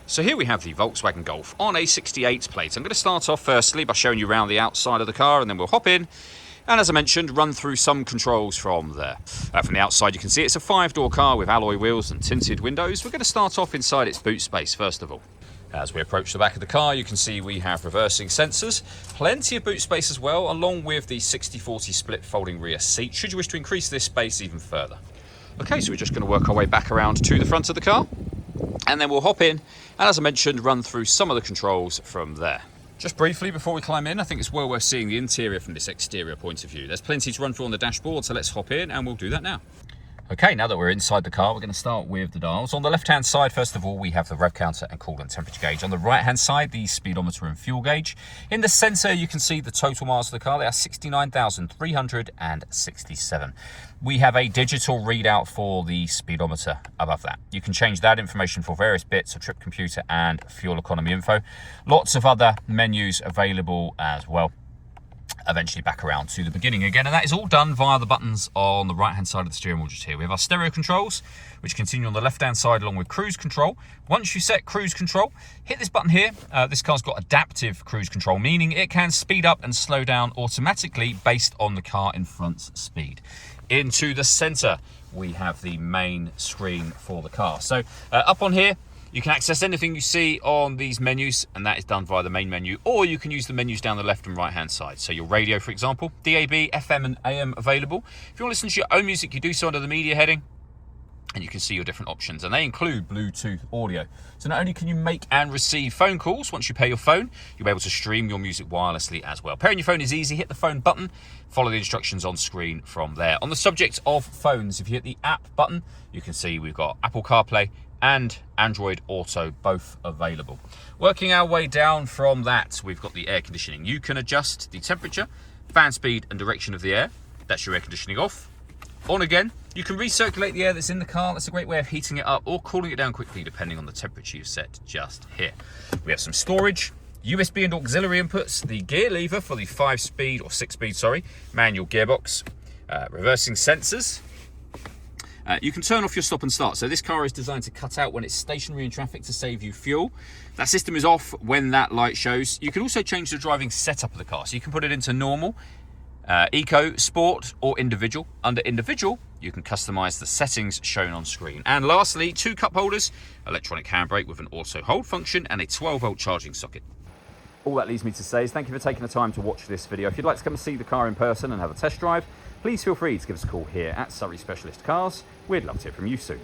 So here we have the Volkswagen Golf on a 68 plate. I'm going to start off firstly by showing you around the outside of the car, and then we'll hop in and, as I mentioned, run through some controls from there. From the outside you can see it's a 5-door car with alloy wheels and tinted windows. We're going to start off inside its boot space first of all. As we approach the back of the car, you can see we have reversing sensors, plenty of boot space as well, along with the 60/40 split folding rear seat, should you wish to increase this space even further. Okay, so we're just going to work our way back around to the front of the car, and then we'll hop in and, as I mentioned, run through some of the controls from there. Just briefly before we climb in, I think it's well worth seeing the interior from this exterior point of view. There's plenty to run through on the dashboard, so let's hop in and we'll do that now. Okay, now that we're inside the car, we're going to start with the dials. On the left-hand side, first of all, we have the rev counter and coolant temperature gauge. On the right-hand side, the speedometer and fuel gauge. In the centre, you can see the total miles of the car. They are 69,367. We have a digital readout for the speedometer above that. You can change that information for various bits of trip computer and fuel economy info. Lots of other menus available as well. Eventually back around to the beginning again, and that is all done via the buttons on the right hand side of the steering wheel just here. We have our stereo controls, which continue on the left hand side along with cruise control. Once you set cruise control, hit this button here. This car's got adaptive cruise control, meaning it can speed up and slow down automatically based on the car in front's speed. Into the center we have the main screen for the car. So up on here you can access anything you see on these menus, and that is done via the main menu, or you can use the menus down the left and right hand side. So your radio, for example, DAB, FM and AM available. If you want to listen to your own music, you do so under the media heading, and you can see your different options, and they include Bluetooth audio. So not only can you make and receive phone calls, once you pair your phone, you'll be able to stream your music wirelessly as well. Pairing your phone is easy. Hit the phone button, follow the instructions on screen from there. On the subject of phones, if you hit the app button, you can see we've got Apple CarPlay and Android Auto, both available. Working our way down from that, we've got the air conditioning. You can adjust the temperature, fan speed and direction of the air. That's your air conditioning off. On again, you can recirculate the air that's in the car. That's a great way of heating it up or cooling it down quickly depending on the temperature you've set just here. We have some storage, USB and auxiliary inputs, the gear lever for the 5-speed or 6-speed, manual gearbox, reversing sensors. You can turn off your stop and start. So this car is designed to cut out when it's stationary in traffic to save you fuel. That system is off when that light shows. You can also change the driving setup of the car. So you can put it into normal, eco, sport or individual. Under individual, you can customize the settings shown on screen. And lastly, 2 cup holders, electronic handbrake with an auto hold function and a 12-volt charging socket. All that leaves me to say is thank you for taking the time to watch this video. If you'd like to come and see the car in person and have a test drive, please feel free to give us a call here at Surrey Specialist Cars. We'd love to hear from you soon.